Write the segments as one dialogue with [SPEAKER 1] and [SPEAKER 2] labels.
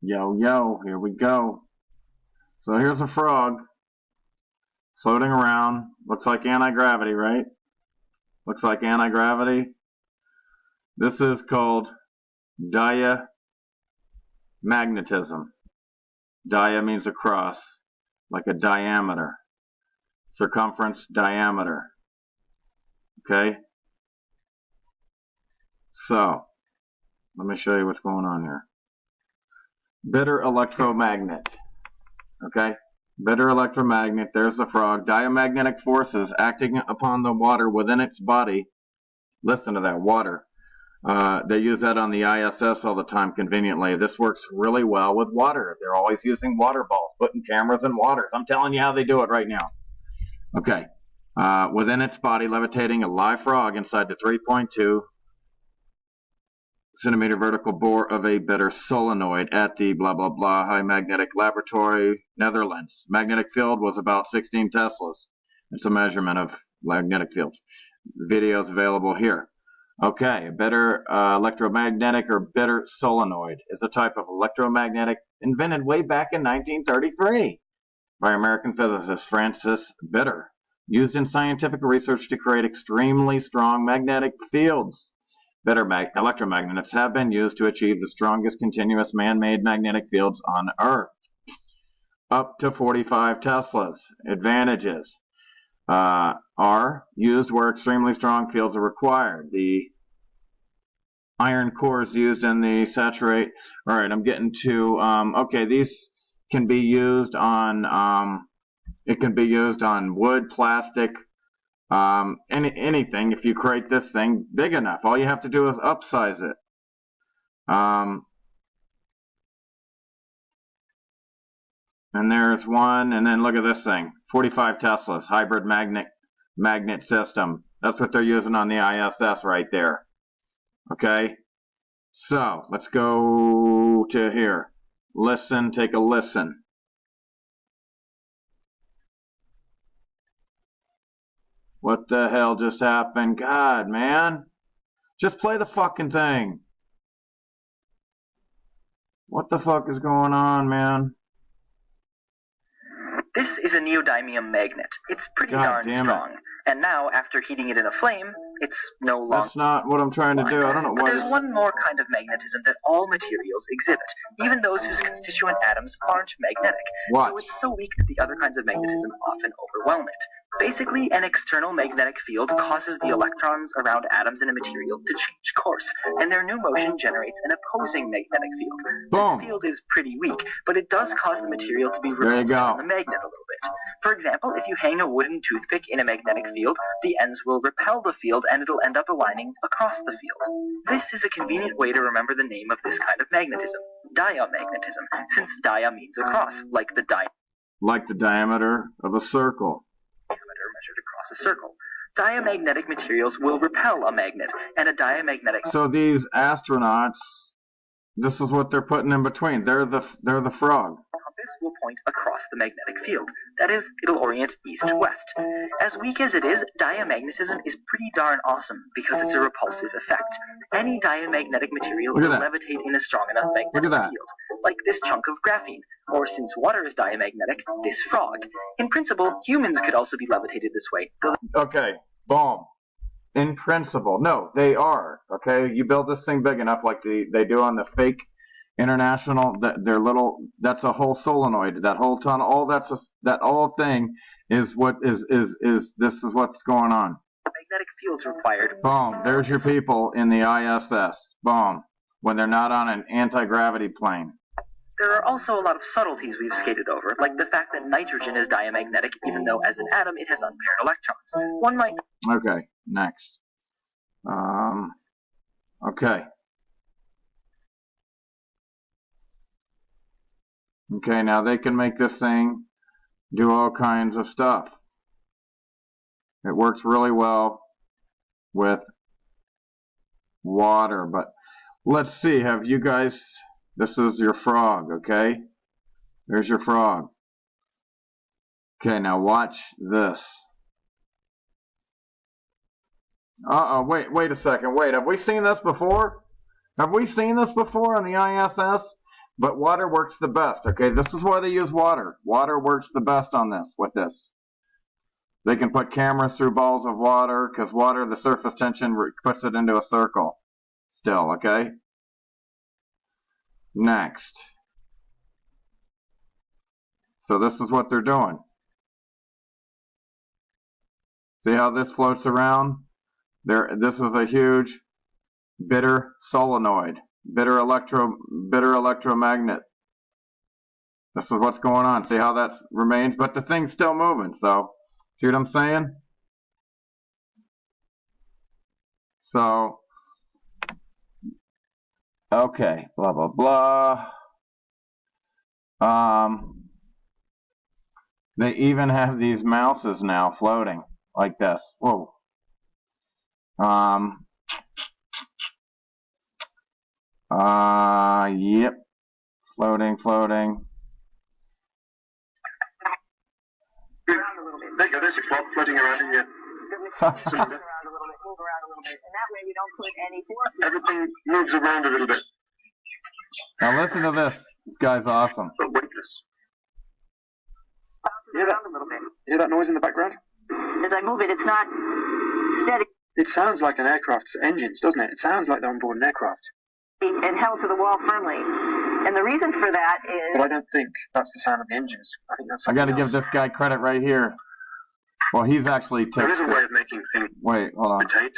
[SPEAKER 1] Yo, yo, here we go. So here's a frog floating around. Looks like anti-gravity, right? Looks like anti-gravity. This is called diamagnetism. Dia means across, like a diameter. Circumference, diameter. Okay? So, let me show you what's going on here. Bitter electromagnet. Okay? Bitter electromagnet, there's the frog. Diamagnetic forces acting upon the water within its body. Listen to that, water. They use that on the ISS all the time conveniently. This works really well with water. They're always using water balls, putting cameras in waters. I'm telling you how they do it right now. Okay. Within its body, levitating a live frog inside the 3.2 centimeter vertical bore of a bitter solenoid at the blah blah blah high magnetic laboratory, Netherlands. Magnetic field was about 16 teslas. It's a measurement of magnetic fields. Videos available here. Okay, a bitter electromagnetic or bitter solenoid is a type of electromagnetic invented way back in 1933 by American physicist Francis Bitter, used in scientific research to create extremely strong magnetic fields. Bitter electromagnets have been used to achieve the strongest continuous man-made magnetic fields on Earth, up to 45 teslas. Advantages are used where extremely strong fields are required. The iron cores used in the saturate. All right, I'm getting to. Okay, these can be used on. It can be used on wood, plastic, anything. If you create this thing big enough, all you have to do is upsize it. And there's one, and then look at this thing, 45 teslas, hybrid magnet system. That's what they're using on the ISS right there. Okay, so let's go to here. Listen, take a listen. What the hell just happened? God, man. Just play the fucking thing. What the fuck is going on, man?
[SPEAKER 2] This is a neodymium magnet. It's pretty darn strong. And now, after heating it in a flame, it's no longer...
[SPEAKER 1] That's not what I'm trying to do. I don't know
[SPEAKER 2] what. But there's one more kind of magnetism that all materials exhibit, even those whose constituent atoms aren't magnetic.
[SPEAKER 1] What?
[SPEAKER 2] Though it's so weak that the other kinds of magnetism often overwhelm it. Basically, an external magnetic field causes the electrons around atoms in a material to change course, and their new motion generates an opposing magnetic field.
[SPEAKER 1] Boom.
[SPEAKER 2] This field is pretty weak, but it does cause the material to be repulsed from the magnet a little bit. For example, if you hang a wooden toothpick in a magnetic field, the ends will repel the field and it'll end up aligning across the field. This is a convenient way to remember the name of this kind of magnetism, diamagnetism, since dia means across, like the
[SPEAKER 1] diameter of a circle.
[SPEAKER 2] Measured across a circle. Diamagnetic materials will repel a magnet, and a diamagnetic...
[SPEAKER 1] So these astronauts, this is what they're putting in between. They're the frog.
[SPEAKER 2] Compass will point across the magnetic field. That is, it'll orient east-west. As weak as it is, diamagnetism is pretty darn awesome because it's a repulsive effect. Any diamagnetic material will levitate in a strong enough magnetic field, like this chunk of graphene, or since water is diamagnetic, this frog. In principle, humans could also be levitated this way.
[SPEAKER 1] Okay, boom. In principle. No, they are. Okay, you build this thing big enough like they do on the fake international, their little, that's a whole solenoid, that whole tunnel, all that whole thing is what is this is what's going on.
[SPEAKER 2] Magnetic fields required.
[SPEAKER 1] Boom, there's your people in the ISS. Boom, when they're not on an anti-gravity plane.
[SPEAKER 2] There are also a lot of subtleties we've skated over, like the fact that nitrogen is diamagnetic even though as an atom it has unpaired electrons. One might...
[SPEAKER 1] Okay, next. Okay. Okay, now they can make this thing do all kinds of stuff. It works really well with water, but let's see, have you guys, this is your frog, okay? There's your frog. Okay, now watch this. Wait a second, have we seen this before? Have we seen this before on the ISS? But water works the best, okay? This is why they use water. Water works the best on this, with this. They can put cameras through balls of water, because water, the surface tension puts it into a circle still, okay? Next. So this is what they're doing. See how this floats around? This is a huge bitter solenoid, bitter electromagnet. This is what's going on. See how that remains? But the thing's still moving, so see what I'm saying? So, okay, blah, blah, blah. They even have these mouses now floating like this. Whoa. Yep. Floating.
[SPEAKER 3] There you go, there's your frog floating around in your cylinder.
[SPEAKER 4] Move around a little bit, and that way we don't put any forces.
[SPEAKER 3] Everything moves around a little bit,
[SPEAKER 1] Now listen to this. This guy's awesome.
[SPEAKER 3] but weightless.
[SPEAKER 4] Bounces around a little bit.
[SPEAKER 3] You hear that noise in the background?
[SPEAKER 4] As I move it, it's not steady
[SPEAKER 3] It sounds like an aircraft's engines, doesn't it? It sounds like they're on board an aircraft.
[SPEAKER 4] and held to the wall firmly. And the reason for that
[SPEAKER 3] But I
[SPEAKER 4] is
[SPEAKER 3] don't think that's the sound of the engines. I think that's
[SPEAKER 1] I got to
[SPEAKER 3] something
[SPEAKER 1] give
[SPEAKER 3] else.
[SPEAKER 1] this guy credit right here. Well, he's actually
[SPEAKER 3] There is a way of making things
[SPEAKER 1] Wait, hold on.
[SPEAKER 3] rotate.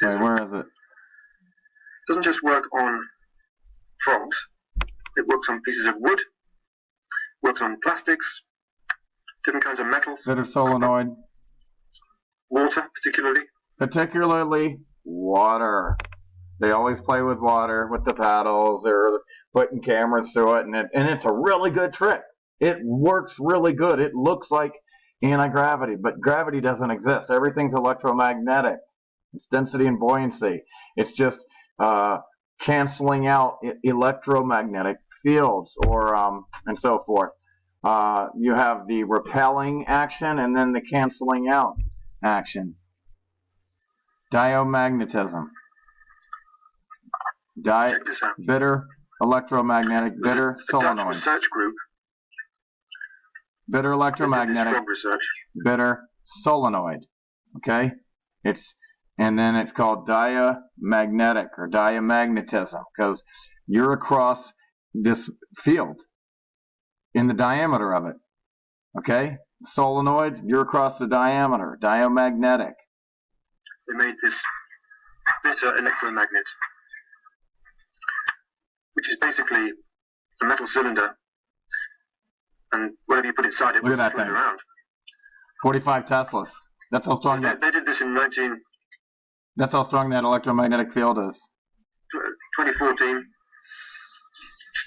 [SPEAKER 1] Wait, where is it?
[SPEAKER 3] It doesn't just work on frogs. It works on pieces of wood, works on plastics, different kinds of metals,
[SPEAKER 1] Bitter solenoid.
[SPEAKER 3] water particularly.
[SPEAKER 1] Particularly water. They always play with water with the paddles. They're putting cameras through it, and it's a really good trick. It works really good. It looks like anti-gravity, but gravity doesn't exist. Everything's electromagnetic. It's density and buoyancy. It's just canceling out electromagnetic fields, or and so forth. You have the repelling action and then the canceling out action. Diamagnetism.
[SPEAKER 3] Check this out.
[SPEAKER 1] Bitter electromagnetic,
[SPEAKER 3] There's
[SPEAKER 1] bitter
[SPEAKER 3] a Dutch
[SPEAKER 1] solenoid.
[SPEAKER 3] research group
[SPEAKER 1] Bitter
[SPEAKER 3] that did this
[SPEAKER 1] electromagnetic,
[SPEAKER 3] frog research.
[SPEAKER 1] bitter solenoid. Okay? And then it's called diamagnetic or diamagnetism, because you're across this field in the diameter of it. Okay? Solenoid, you're across the diameter. Diamagnetic.
[SPEAKER 3] They made this bitter electromagnet, which is basically a metal cylinder, and wherever you put it inside, it
[SPEAKER 1] Look
[SPEAKER 3] will
[SPEAKER 1] at that
[SPEAKER 3] float
[SPEAKER 1] thing.
[SPEAKER 3] around.
[SPEAKER 1] 45 Teslas. That's how
[SPEAKER 3] So
[SPEAKER 1] strong
[SPEAKER 3] they did this in
[SPEAKER 1] that's how strong that electromagnetic field is.
[SPEAKER 3] 2014.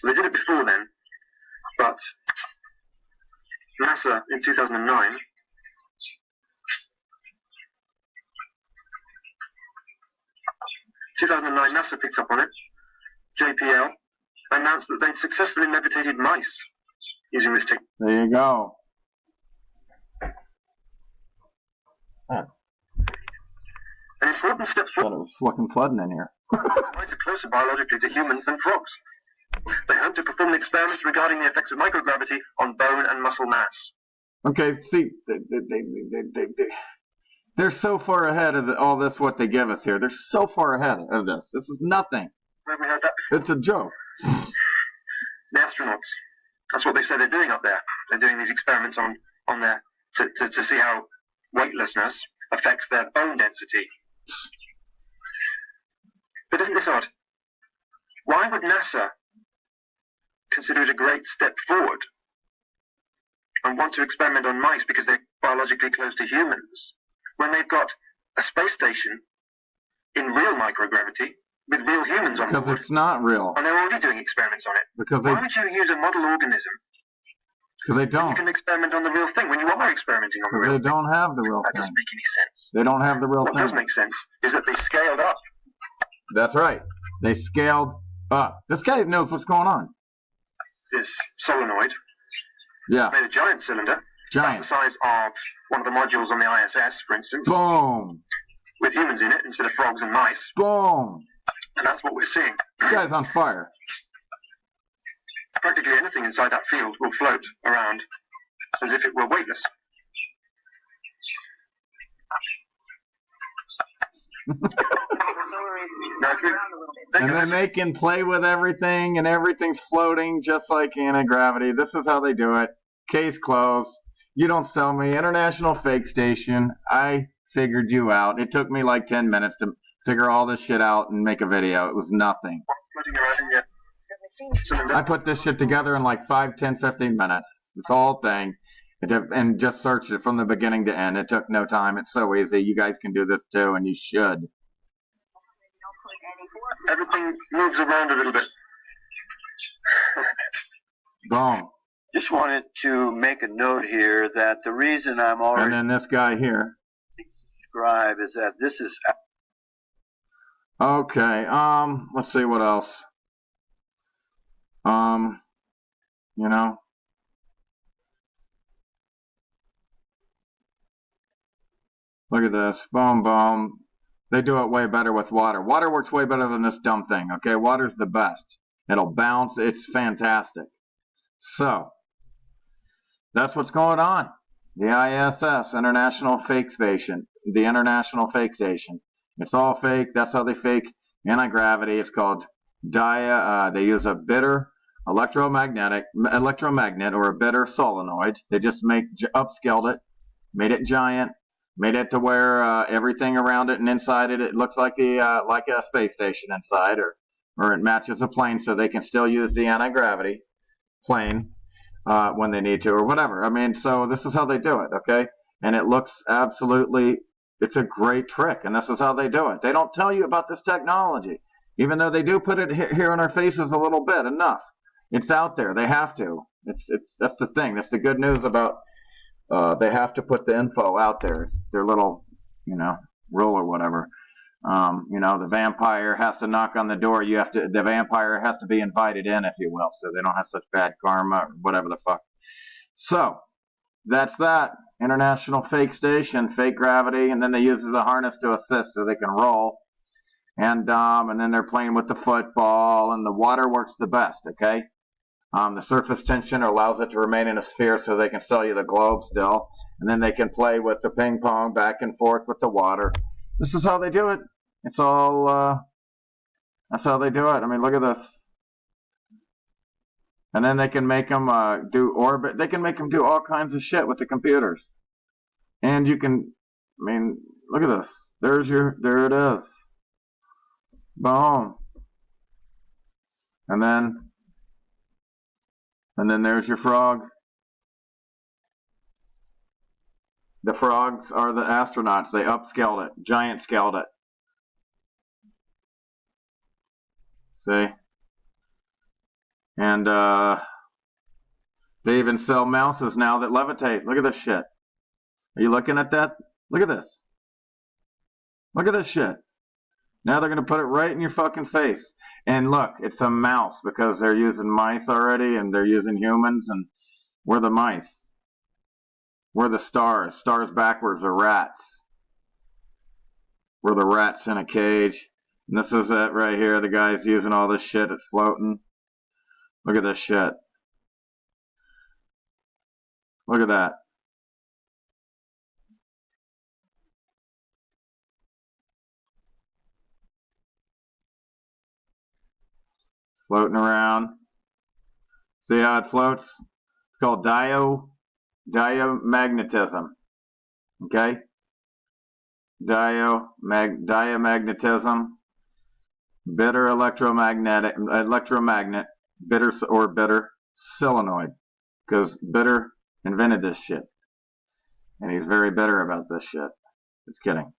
[SPEAKER 3] They did it before then, but NASA in 2009 NASA picked up on it. JPL announced that they'd successfully levitated mice using this technique.
[SPEAKER 1] There you go.
[SPEAKER 3] And it's one step
[SPEAKER 1] Thought
[SPEAKER 3] forward.
[SPEAKER 1] it was fucking flooding in here.
[SPEAKER 3] Mice are closer biologically to humans than frogs. They hope to perform experiments regarding the effects of microgravity on bone and muscle mass.
[SPEAKER 1] Okay, see, they're so far ahead of all this, what they give us here. They're so far ahead of this. This is nothing.
[SPEAKER 3] Where have we heard that before?
[SPEAKER 1] It's a joke.
[SPEAKER 3] The astronauts. That's what they say they're doing up there. They're doing these experiments on there to see how weightlessness affects their bone density. But isn't this odd? Why would NASA consider it a great step forward and want to experiment on mice because they're biologically close to humans, when they've got a space station in real microgravity with real humans on
[SPEAKER 1] Because
[SPEAKER 3] board,
[SPEAKER 1] it's not real.
[SPEAKER 3] and they're already doing experiments on it?
[SPEAKER 1] Because
[SPEAKER 3] Why would you use a model organism
[SPEAKER 1] they
[SPEAKER 3] when you
[SPEAKER 1] don't.
[SPEAKER 3] can experiment on the real thing, when you are experimenting on the
[SPEAKER 1] Because
[SPEAKER 3] real
[SPEAKER 1] they
[SPEAKER 3] thing?
[SPEAKER 1] don't have the real
[SPEAKER 3] That
[SPEAKER 1] thing.
[SPEAKER 3] doesn't make any sense.
[SPEAKER 1] They don't have the real
[SPEAKER 3] What does
[SPEAKER 1] thing.
[SPEAKER 3] make sense is that they scaled up
[SPEAKER 1] That's right. They scaled up. This guy knows what's going on.
[SPEAKER 3] this solenoid,
[SPEAKER 1] Yeah.
[SPEAKER 3] made a giant cylinder, about the
[SPEAKER 1] Giant.
[SPEAKER 3] size of one of the modules on the ISS, for instance,
[SPEAKER 1] Boom.
[SPEAKER 3] with humans in it instead of frogs and mice,
[SPEAKER 1] Boom.
[SPEAKER 3] and that's what we're seeing.
[SPEAKER 1] This guy's on fire.
[SPEAKER 3] Practically anything inside that field will float around as if it were weightless.
[SPEAKER 1] And then they can play with everything, and everything's floating just like anti-gravity. This is how they do it. Case closed. You don't sell me. International Fake Station. I figured you out. It took me like 10 minutes to figure all this shit out and make a video. It was nothing. I put this shit together in like 5, 10, 15 minutes. This whole thing. And just searched it from the beginning to end. It took no time. It's so easy. You guys can do this too, and you should.
[SPEAKER 3] Everything moves around a little bit.
[SPEAKER 1] Boom.
[SPEAKER 5] Just wanted to make a note here that the reason I'm already
[SPEAKER 1] And then this guy here.
[SPEAKER 5] subscribed is that this is
[SPEAKER 1] Okay. Let's see what else. You know. Look at this. Boom, boom. They do it way better with water. Water works way better than this dumb thing, okay? Water's the best. It'll bounce. It's fantastic. So, that's what's going on. The ISS, International Fake Station. The International Fake Station. It's all fake. That's how they fake anti-gravity. It's called they use a bitter electromagnet or a bitter solenoid. They just upscaled it, made it giant, made it to where everything around it and inside it, it looks like a space station inside, or it matches a plane, so they can still use the anti-gravity plane when they need to, or whatever. I mean, so this is how they do it, okay? And it looks absolutely, it's a great trick, and this is how they do it. They don't tell you about this technology, even though they do put it here in our faces a little bit, enough. It's out there. They have to. That's the thing. That's the good news about they have to put the info out there. It's their little, rule or whatever. The vampire has to knock on the door. The vampire has to be invited in, if you will, so they don't have such bad karma or whatever the fuck. So, that's that. International Fake Station, fake gravity, and then they use the harness to assist so they can roll. And then they're playing with the football, and the water works the best, okay? The surface tension allows it to remain in a sphere so they can sell you the globe still. And then they can play with the ping pong back and forth with the water. This is how they do it. It's all, that's how they do it. I mean, look at this. And then they can make them do orbit. They can make them do all kinds of shit with the computers. And you can, look at this. There it is. Boom. And then there's your frog. The frogs are the astronauts. They upscaled it, giant scaled it. See? And they even sell mouses now that levitate. Look at this shit. Are you looking at that? Look at this. Look at this shit. Now they're going to put it right in your fucking face. And look, it's a mouse because they're using mice already and they're using humans, and we're the mice. We're the stars. Stars backwards are rats. We're the rats in a cage. And this is it right here. The guy's using all this shit. It's floating. Look at this shit. Look at that. Floating around. See how it floats? It's called diamagnetism. Okay? Diamagnetism. Bitter electromagnet, bitter solenoid. Because Bitter invented this shit. And he's very bitter about this shit. Just kidding.